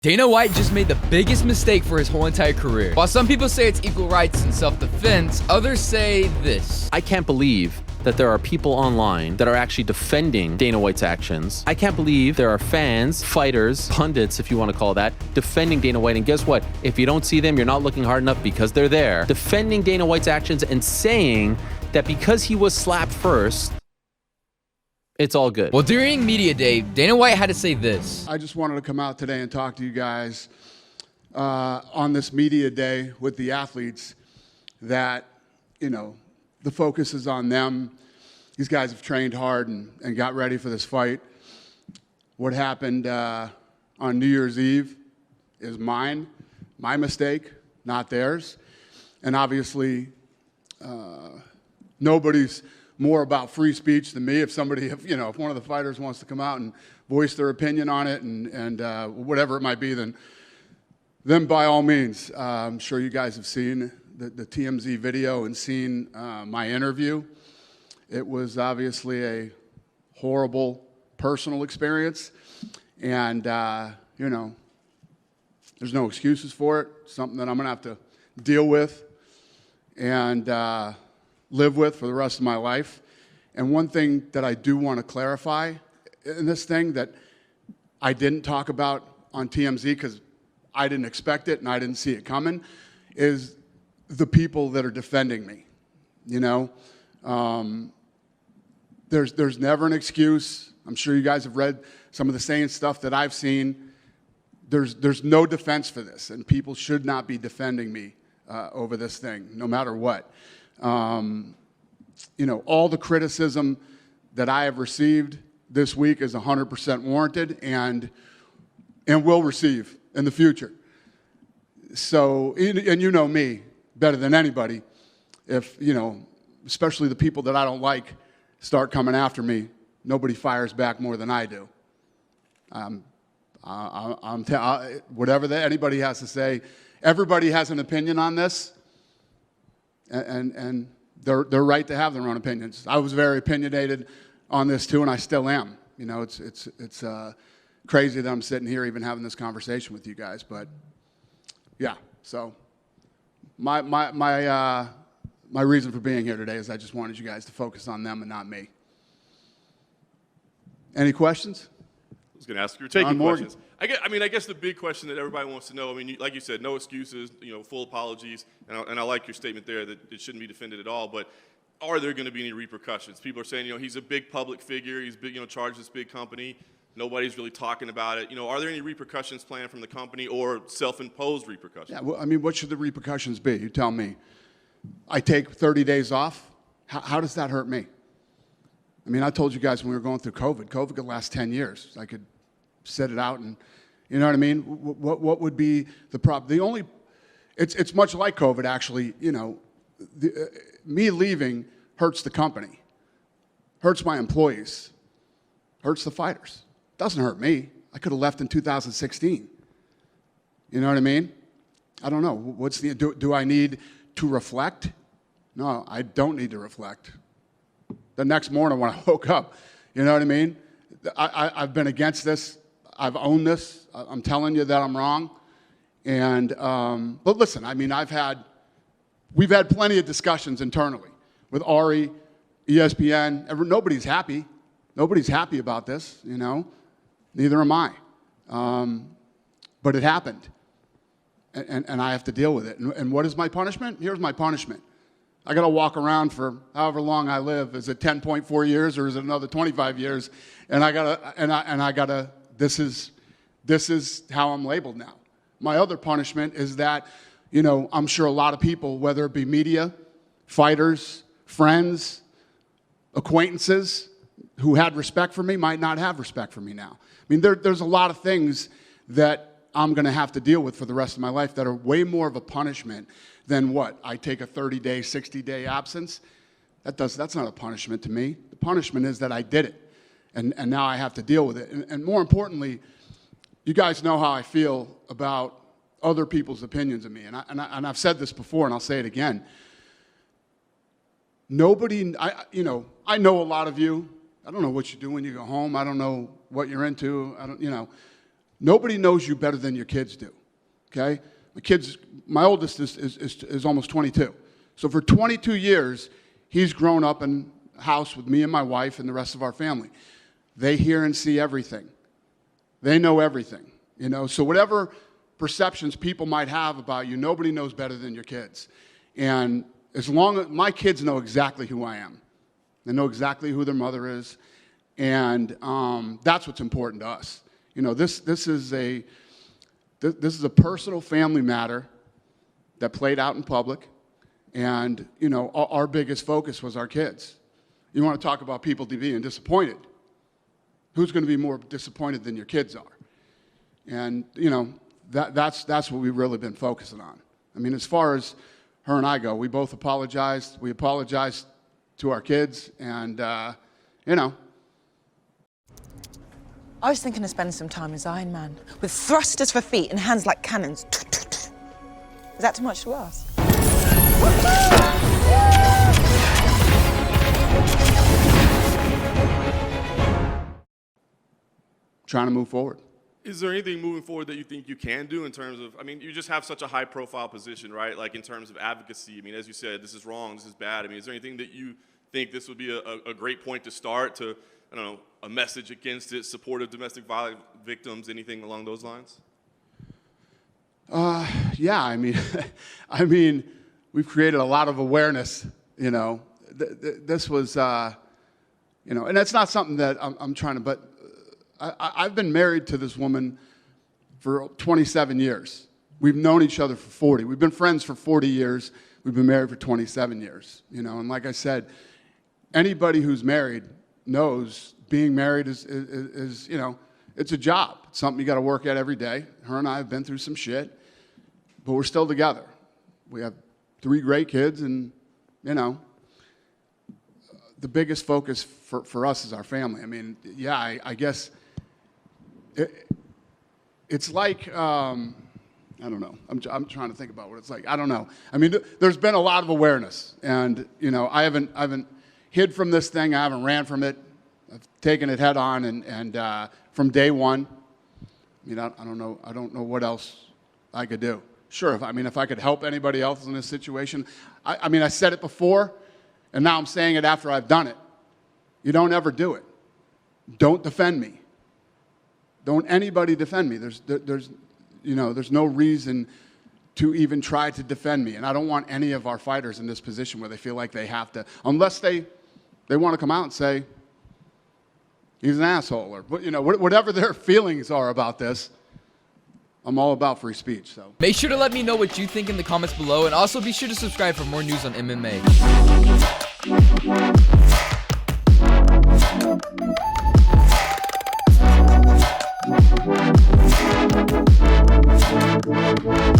Dana White just made the biggest mistake for his whole entire career. While some people say it's equal rights and self-defense, others say this. I can't believe that there are people online that are actually defending Dana White's actions. I can't believe there are fans, fighters, pundits, if you want to call that, defending Dana White. And guess what? If you don't see them, you're not looking hard enough because they're there. Defending Dana White's actions and saying that because he was slapped first, it's all good. Well, during Media Day, Dana White had to say this. I just wanted to come out today and talk to you guys on this Media Day with the athletes that, the focus is on them. These guys have trained hard and got ready for this fight. What happened on New Year's Eve is my mistake, not theirs. And obviously, nobody's more about free speech than me. If one of the fighters wants to come out and voice their opinion on it and whatever it might be, then by all means. I'm sure you guys have seen the TMZ video and seen my interview. It was obviously a horrible personal experience, and there's no excuses for it. Something that I'm gonna have to deal with and live with for the rest of my life. And one thing that I do want to clarify in this thing that I didn't talk about on TMZ because I didn't expect it and I didn't see it coming is the people that are defending me. There's never an excuse. I'm sure you guys have read some of the same stuff that I've seen. There's no defense for this, and people should not be defending me over this thing, no matter what. All the criticism that I have received this week is 100% warranted and will receive in the future. So, and you know me better than anybody, if, especially the people that I don't like start coming after me, nobody fires back more than I do. Whatever anybody has to say, everybody has an opinion on this, and they're right to have their own opinions. I was very opinionated on this too, and I still am. It's crazy that I'm sitting here even having this conversation with you guys, but yeah. So my reason for being here today is I just wanted you guys to focus on them and not me. Any questions? I was going to ask you, taking questions. I guess the big question that everybody wants to know, like you said, no excuses, full apologies, and I like your statement there that it shouldn't be defended at all, but are there going to be any repercussions? People are saying, he's a big public figure, he's big, charged this big company, nobody's really talking about it. Are there any repercussions planned from the company or self-imposed repercussions? Yeah, well, what should the repercussions be? You tell me. I take 30 days off? How does that hurt me? I told you guys when we were going through COVID could last 10 years. I could sit it out and, you know what I mean? What would be the problem? It's much like COVID, actually. Me leaving hurts the company, hurts my employees, hurts the fighters. Doesn't hurt me. I could have left in 2016. You know what I mean? I don't know. Do I need to reflect? No, I don't need to reflect. The next morning when I woke up, you know what I mean? I've been against this. I've owned this. I'm telling you that I'm wrong. And but listen, we've had plenty of discussions internally with Ari, ESPN. Nobody's happy. Nobody's happy about this, Neither am I. But it happened. And I have to deal with it. And what is my punishment? Here's my punishment. I got to walk around for however long I live. Is it 10.4 years or is it another 25 years? And this is how I'm labeled now. My other punishment is that, I'm sure a lot of people, whether it be media, fighters, friends, acquaintances who had respect for me might not have respect for me now. There's a lot of things that I'm going to have to deal with for the rest of my life that are way more of a punishment than what? I take a 30-day, 60-day absence? That's not a punishment to me. The punishment is that I did it, and now I have to deal with it. And more importantly, you guys know how I feel about other people's opinions of me. And I've said this before, and I'll say it again. I know a lot of you. I don't know what you do when you go home. I don't know what you're into. Nobody knows you better than your kids do, okay? My oldest is almost 22. So for 22 years, he's grown up in a house with me and my wife and the rest of our family. They hear and see everything. They know everything, you know? So whatever perceptions people might have about you, nobody knows better than your kids. And as long as my kids know exactly who I am, they know exactly who their mother is, and that's what's important to us. You know, this is a personal family matter that played out in public, and you know, our biggest focus was our kids. You want to talk about people being disappointed? Who's going to be more disappointed than your kids are? And you know, that's what we've really been focusing on. I mean, as far as her and I go, we both apologized. We apologized to our kids, and you know. I was thinking of spending some time as Iron Man, with thrusters for feet and hands like cannons. Is that too much to ask? Trying to move forward. Is there anything moving forward that you think you can do in terms of, I mean, you just have such a high-profile position, right? Like in terms of advocacy. I mean, as you said, this is wrong, this is bad. I mean, is there anything that you think this would be a great point to start to, I don't know, a message against it, supportive domestic violence victims, anything along those lines? Yeah, I mean, we've created a lot of awareness, you know. This was, you know, and that's not something that I'm trying to, but I've been married to this woman for 27 years. We've known each other for 40. We've been friends for 40 years. We've been married for 27 years, you know. And like I said, anybody who's married knows being married is you know, it's a job. It's something you got to work at every day. Her and I have been through some shit, but we're still together. We have 3 great kids, and, you know, the biggest focus for us is our family. I mean, yeah, I guess it's like, I don't know. I'm trying to think about what it's like. I don't know. I mean, there's been a lot of awareness, and, you know, I haven't hid from this thing. I haven't ran from it. I've taken it head on, and from day one. I mean, I don't know what else I could do. Sure, if I could help anybody else in this situation. I mean, I said it before, and now I'm saying it after I've done it. You don't ever do it. Don't defend me. Don't anybody defend me. There's no reason to even try to defend me, and I don't want any of our fighters in this position where they feel like they have to, unless they want to come out and say he's an asshole, or you know, whatever their feelings are about this. I'm all about free speech. So make sure to let me know what you think in the comments below, and also be sure to subscribe for more news on MMA.